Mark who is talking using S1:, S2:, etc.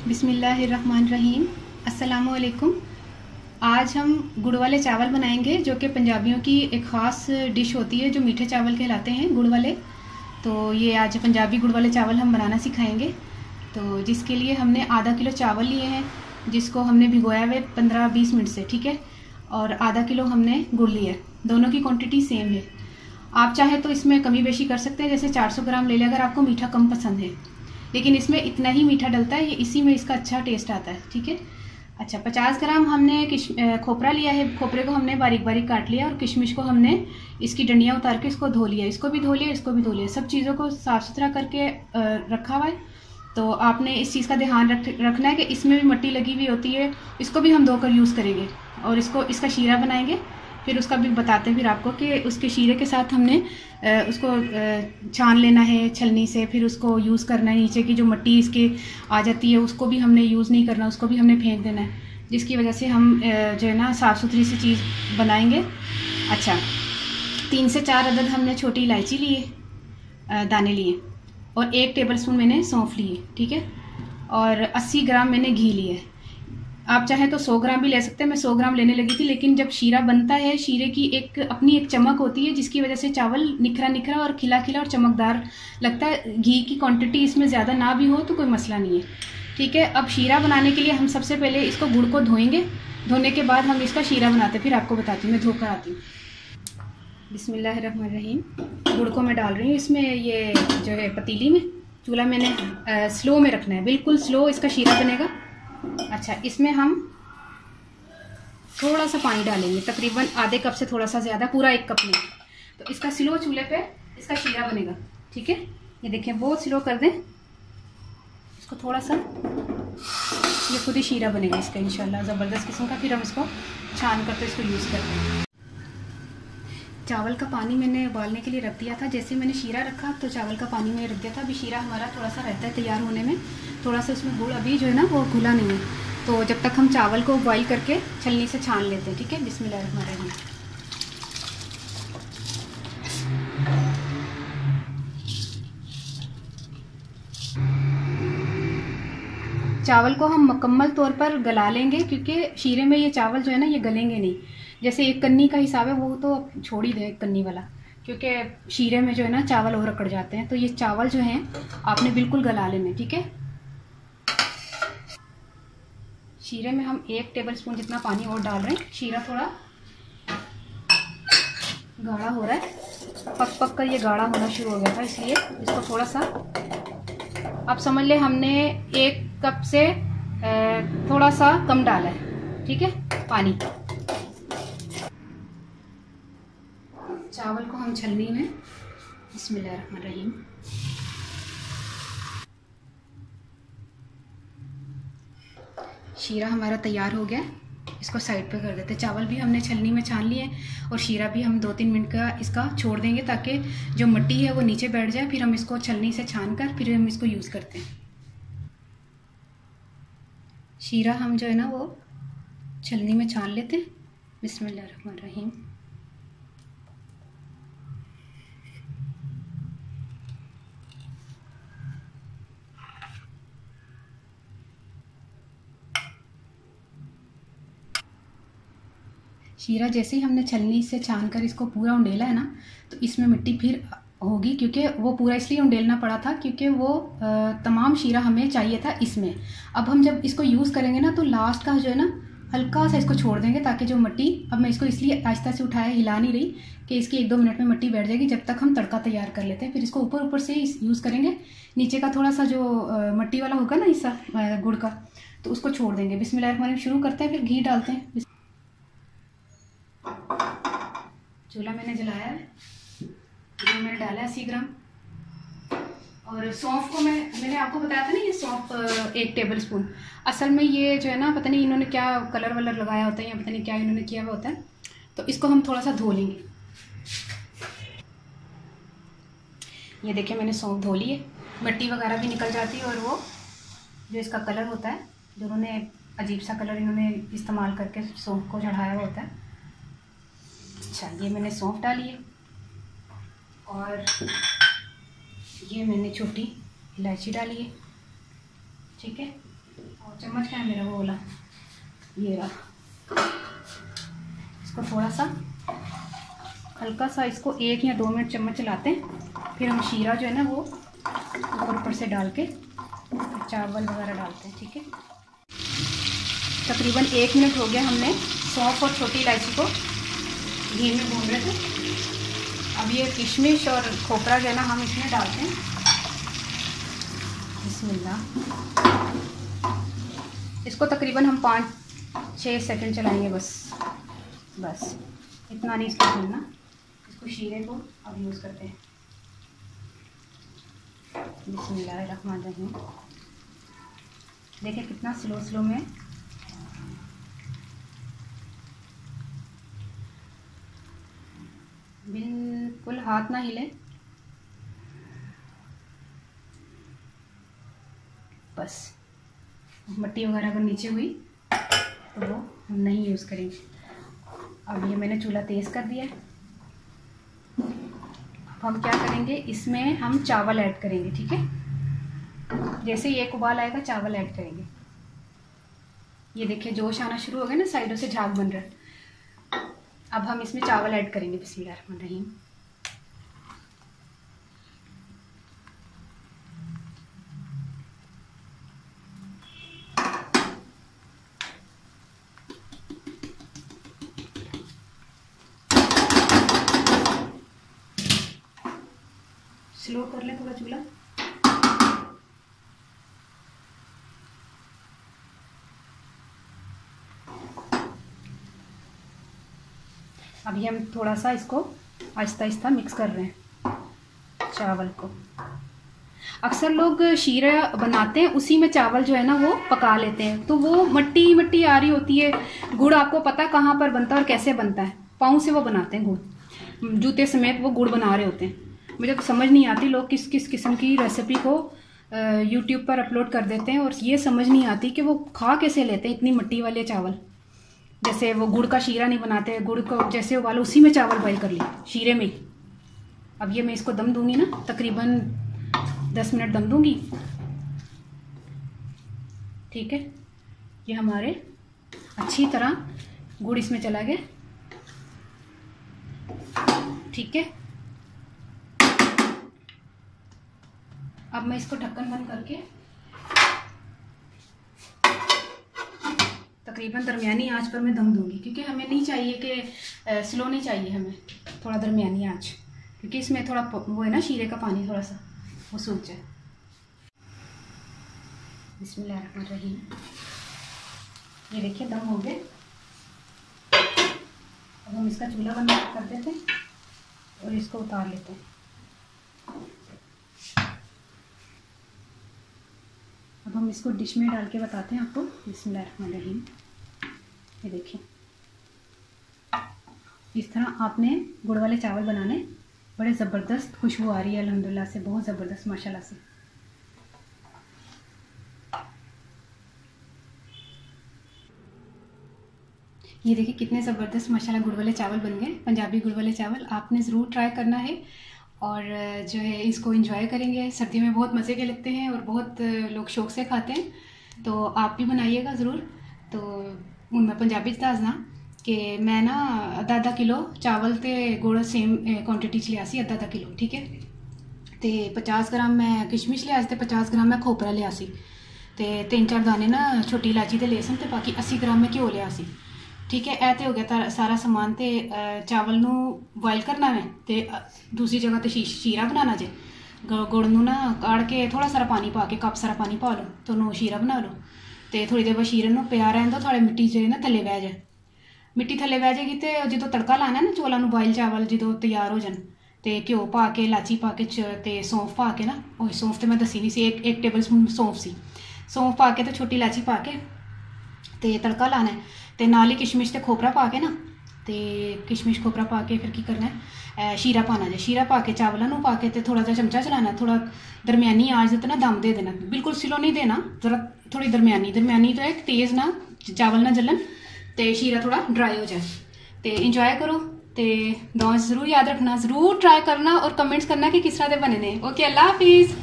S1: बिस्मिल्लाहिर्रहमानिर्रहीम। अस्सलामुअलैकुम। आज हम गुड़ वाले चावल बनाएंगे, जो कि पंजाबियों की एक ख़ास डिश होती है, जो मीठे चावल कहलाते हैं गुड़ वाले। तो ये आज पंजाबी गुड़ वाले चावल हम बनाना सिखाएंगे। तो जिसके लिए हमने आधा किलो चावल लिए हैं, जिसको हमने भिगोया हुआ 15-20 मिनट से, ठीक है। और आधा किलो हमने गुड़ लिया, दोनों की क्वांटिटी सेम है। आप चाहे तो इसमें कमी बेशी कर सकते हैं, जैसे 400 ग्राम ले लें अगर आपको मीठा कम पसंद है, लेकिन इसमें इतना ही मीठा डलता है, इसी में इसका अच्छा टेस्ट आता है, ठीक है। अच्छा, 50 ग्राम हमने खोपरा लिया है। खोपरे को हमने बारीक बारीक काट लिया, और किशमिश को हमने इसकी डंडियाँ उतार के इसको धो लिया। इसको भी धो लिया, इसको भी धो लिया। सब चीज़ों को साफ़ सुथरा करके रखा हुआ है। तो आपने इस चीज़ का ध्यान रखना है कि इसमें भी मिट्टी लगी हुई होती है, इसको भी हम धोकर यूज़ करेंगे। और इसका शीरा बनाएंगे, फिर उसका भी बताते हैं फिर आपको कि उसके शीरे के साथ हमने उसको छान लेना है छलनी से, फिर उसको यूज़ करना है। नीचे की जो मिट्टी इसके आ जाती है उसको भी हमने यूज़ नहीं करना, उसको भी हमने फेंक देना है, जिसकी वजह से हम जो है ना साफ़ सुथरी सी चीज़ बनाएंगे। अच्छा, 3 से 4 अदद हमने छोटी इलायची लिए, दाने लिए, और 1 टेबलस्पून मैंने सौंफ लिए, ठीक है। और 80 ग्राम मैंने घी लिए। आप चाहें तो 100 ग्राम भी ले सकते हैं। मैं 100 ग्राम लेने लगी थी, लेकिन जब शीरा बनता है, शीरे की अपनी एक चमक होती है, जिसकी वजह से चावल निखरा निखरा और खिला खिला और चमकदार लगता है। घी की क्वांटिटी इसमें ज़्यादा ना भी हो तो कोई मसला नहीं है, ठीक है। अब शीरा बनाने के लिए हम सबसे पहले इसको गुड़ को धोएंगे। धोने के बाद हम इसका शीरा बनाते हैं, फिर आपको बताती हूँ। मैं धोकर आती हूँ। बिस्मिल्लाहिर्रहमानिर्रहीम। गुड़ को मैं डाल रही हूँ इसमें, ये जो है पतीली में। चूल्हा मैंने स्लो में रखना है, बिल्कुल स्लो इसका शीरा बनेगा। अच्छा, इसमें हम थोड़ा सा पानी डालेंगे, तकरीबन आधे कप से थोड़ा सा ज़्यादा, पूरा 1 कप नहीं। तो इसका स्लो चूल्हे पे इसका शीरा बनेगा, ठीक है। ये देखिए, बहुत स्लो कर दें इसको थोड़ा सा, ये खुद ही शीरा बनेगा इसका इंशाल्लाह, ज़बरदस्त किस्म का। फिर हम इसको छान कर तो इसको यूज़ करते हैं। चावल का पानी मैंने उबालने के लिए रख दिया था। जैसे मैंने शीरा रखा तो चावल का पानी मैंने रख दिया था। अभी शीरा हमारा थोड़ा सा रहता है तैयार होने में, थोड़ा सा उसमें गुड़ अभी जो है ना वो घुला नहीं है। तो जब तक हम चावल को बॉईल करके छलनी से छान लेते हैं, ठीक है। बिस्मिल्लाहिर्रहमानिर्रहीम। चावल को हम मुकम्मल तौर पर गला लेंगे, क्योंकि शीरे में ये चावल जो है ना ये गलेंगे नहीं। जैसे 1 कन्नी का हिसाब है, वो तो छोड़ ही दें 1 कन्नी वाला, क्योंकि शीरे में जो है ना चावल और अकड़ जाते हैं। तो ये चावल जो हैं आपने बिल्कुल गला लेने, ठीक है। शीरे में हम 1 टेबलस्पून जितना पानी और डाल रहे हैं। शीरा थोड़ा गाढ़ा हो रहा है, पक पक कर ये गाढ़ा होना शुरू हो गया था, इसलिए इसको थोड़ा सा, आप समझ ले हमने 1 कप से थोड़ा सा कम डाला है, ठीक है, पानी। चावल को हम छलनी में, बिस्मिल्लाहिर्रहमानिर्रहीम, शीरा हमारा तैयार हो गया। इसको साइड पे कर देते। चावल भी हमने छलनी में छान लिए, और शीरा भी हम 2-3 मिनट का इसका छोड़ देंगे, ताकि जो मिट्टी है वो नीचे बैठ जाए। फिर हम इसको छलनी से छान कर फिर हम इसको यूज़ करते हैं। शीरा हम जो है ना वो छलनी में छान लेते हैं। बिस्मिल्लाहिर्रहमानिर्रहीम। शीरा जैसे ही हमने छलनी से छान कर इसको पूरा उंडेला है ना, तो इसमें मिट्टी फिर होगी, क्योंकि वो पूरा इसलिए उंडेलना पड़ा था क्योंकि वो तमाम शीरा हमें चाहिए था इसमें। अब हम जब इसको यूज़ करेंगे ना, तो लास्ट का जो है ना हल्का सा इसको छोड़ देंगे, ताकि जो मिट्टी, अब मैं इसको इसलिए आहिस्ता से उठाया, हिला नहीं रही, कि इसकी 1-2 मिनट में मिट्टी बैठ जाएगी, जब तक हम तड़का तैयार कर लेते हैं। फिर इसको ऊपर ऊपर से यूज़ करेंगे। नीचे का थोड़ा सा जो मिट्टी वाला होगा ना हिस्सा गुड़ का, तो उसको छोड़ देंगे। बिस्मिल्लाहिर्रहमानिर्रहीम शुरू करते हैं, फिर घी डालते हैं। चूल्हा मैंने जलाया है, घी मैंने डाला 80 ग्राम, और सौंफ को मैंने आपको बताया था ना, ये सौंफ 1 टेबलस्पून। असल में ये जो है ना, पता नहीं इन्होंने क्या कलर वलर लगाया होता है, या पता नहीं क्या इन्होंने किया हुआ होता है। तो इसको हम थोड़ा सा धो लेंगे। ये देखिए, मैंने सौंफ धो ली है, मिट्टी वगैरह भी निकल जाती है, और वो जो इसका कलर होता है, जो उन्होंने अजीब सा कलर इन्होंने इस्तेमाल करके सौंफ को चढ़ाया हुआ होता है। अच्छा, ये मैंने सौंफ डाली है, और ये मैंने छोटी इलायची डाली है, ठीक है। और चम्मच क्या है मेरा, वो वाला ये रहा। इसको थोड़ा सा हल्का सा इसको 1 या 2 मिनट चम्मच चलाते हैं, फिर हम शीरा जो है ना वो ऊपर से डाल के चावल वगैरह डालते हैं। ठीक है, तकरीबन 1 मिनट हो गया, हमने सौंफ और छोटी इलायची को घी में भून रहे थे। अब ये किशमिश और खोपरा जो है ना हम इसमें डालते हैं। बिस्मिल्लाह। इसको तकरीबन हम 5-6 सेकंड चलाएंगे बस इतना नहीं इसको भूनना। इसको शीरे को अब यूज़ करते हैं। बिस्मिल्लाहिर्रहमानिर्रहीम। देखिए कितना स्लो में बिल्कुल हाथ ना हिले, बस मिट्टी वगैरह अगर नीचे हुई तो वो हम नहीं यूज़ करेंगे। अब ये मैंने चूल्हा तेज़ कर दिया है। अब हम क्या करेंगे, इसमें हम चावल ऐड करेंगे। ठीक है, जैसे ही एक उबाल आएगा चावल ऐड करेंगे। ये देखिए जोश आना शुरू हो गया ना, साइडों से झाग बन रहा है। अब हम इसमें चावल ऐड करेंगे। बिस्मिल्लाहिर्रहमानिर्रहीम। स्लो कर ले थोड़ा चूल्हा। अभी हम थोड़ा सा इसको आहिस्ता आहिस्ता मिक्स कर रहे हैं चावल को। अक्सर लोग शीरा बनाते हैं, उसी में चावल जो है ना वो पका लेते हैं, तो वो मट्टी मट्टी आ रही होती है। गुड़ आपको पता कहाँ पर बनता है और कैसे बनता है, पाँव से वो बनाते हैं गुड़, जूते समेत वो गुड़ बना रहे होते हैं। मुझे तो समझ नहीं आती लोग किस किस किस्म की रेसिपी को यूट्यूब पर अपलोड कर देते हैं, और ये समझ नहीं आती कि वो खा कैसे लेते हैं इतनी मिट्टी वाले चावल। जैसे वो गुड़ का शीरा नहीं बनाते, गुड़ को जैसे उबालो उसी में चावल बॉईल कर लिए शीरे में ही। अब ये मैं इसको दम दूंगी ना, तकरीबन 10 मिनट दम दूंगी। ठीक है, ये हमारे अच्छी तरह गुड़ इसमें चला गया। ठीक है, अब मैं इसको ढक्कन बंद करके तकरीबन दरमियानी आंच पर मैं दम दूंगी, क्योंकि हमें नहीं चाहिए कि स्लो नहीं चाहिए, हमें थोड़ा दरमियानी आंच, क्योंकि इसमें थोड़ा वो है ना शीरे का पानी थोड़ा सा वो सूख जाए। बिस्मिल्लाहिर्रहमानिर्रहीम। ये देखिए दम हो गए। अब हम इसका चूल्हा बंद कर देते हैं और इसको उतार लेते हैं। अब हम इसको डिश में डाल के बताते हैं आपको। बिस्मिल्लाहिर्रहमानिर्रहीम। ये देखिए इस तरह आपने गुड़ वाले चावल बनाने, बड़े ज़बरदस्त खुशबू आ रही है अल्हम्दुलिल्लाह से, बहुत ज़बरदस्त माशाल्लाह से। ये देखिए कितने ज़बरदस्त माशाल्लाह गुड़ वाले चावल बन गए, पंजाबी गुड़ वाले चावल। आपने ज़रूर ट्राई करना है और जो है इसको एंजॉय करेंगे। सर्दियों में बहुत मज़े के लगते हैं और बहुत लोग शौक़ से खाते हैं, तो आप भी बनाइएगा ज़रूर। तो हूँ मैं पंजाबी दसना कि मैं ना आधा किलो चावल ते गुड़ सेम क्वांटिटी च लिया सी, आधा किलो। ठीक है, तो 50 ग्राम मैं किशमिश लिया ते 50 ग्राम मैं खोपरा लिया सी, ते 3-4 दाने ना छोटी इलायची ते ले सन, ते बाकी 80 ग्राम मैं घ्यो लिया सी। ठीक है, ऐ तो हो गया सारा समान। तो चावल नू बॉयल करना है, तो दूसरी जगह तो शीरा बनाना जे। गुड़ नू ना काढ़ के थोड़ा सारा पानी पा के, कप सारा पानी पा लो तो नू शीरा बना लो। तो थोड़ी देर बाद शीरे नू पिया रहन दो, थोड़ी मिट्टी जो है ना थले बह जाए। मिट्टी थले बह जाएगी तो जो तड़का लाना है ना चौलों नू, बॉयल चावल जो तैयार हो जाए, तो घ्यो पा के, इलायची पा के, तो सौंफ पा के ना, और सौंफ तो मैं दसी नहीं सी, एक टेबल स्पून सौंफ सी, सौंफ पा के तो छोटी इलायची पा के तो तड़का लाना है। तो नाल ही किशमिश ते खोपरा पा के ना, तो किशमिश खोपरा पा के फिर की करना है, शीरा पाना है। शीरा पा के चावलों नू पा के तो थोड़ा सा चमचा चलाना, थोड़ा दरमियानी आंच ते ना दम दे देना, बिल्कुल स्लो नहीं देना, जरा थोड़ी दरमियानी तो एक तेज़ ना चावल ना जलन, तो शीरा थोड़ा ड्राई हो जाए। तो इंजॉय करो, तो दुआ ज़रूर याद रखना, ज़रूर ट्राई करना और कमेंट्स करना कि किस तरह के बने ने। ओके, अल्लाह हाफिज़।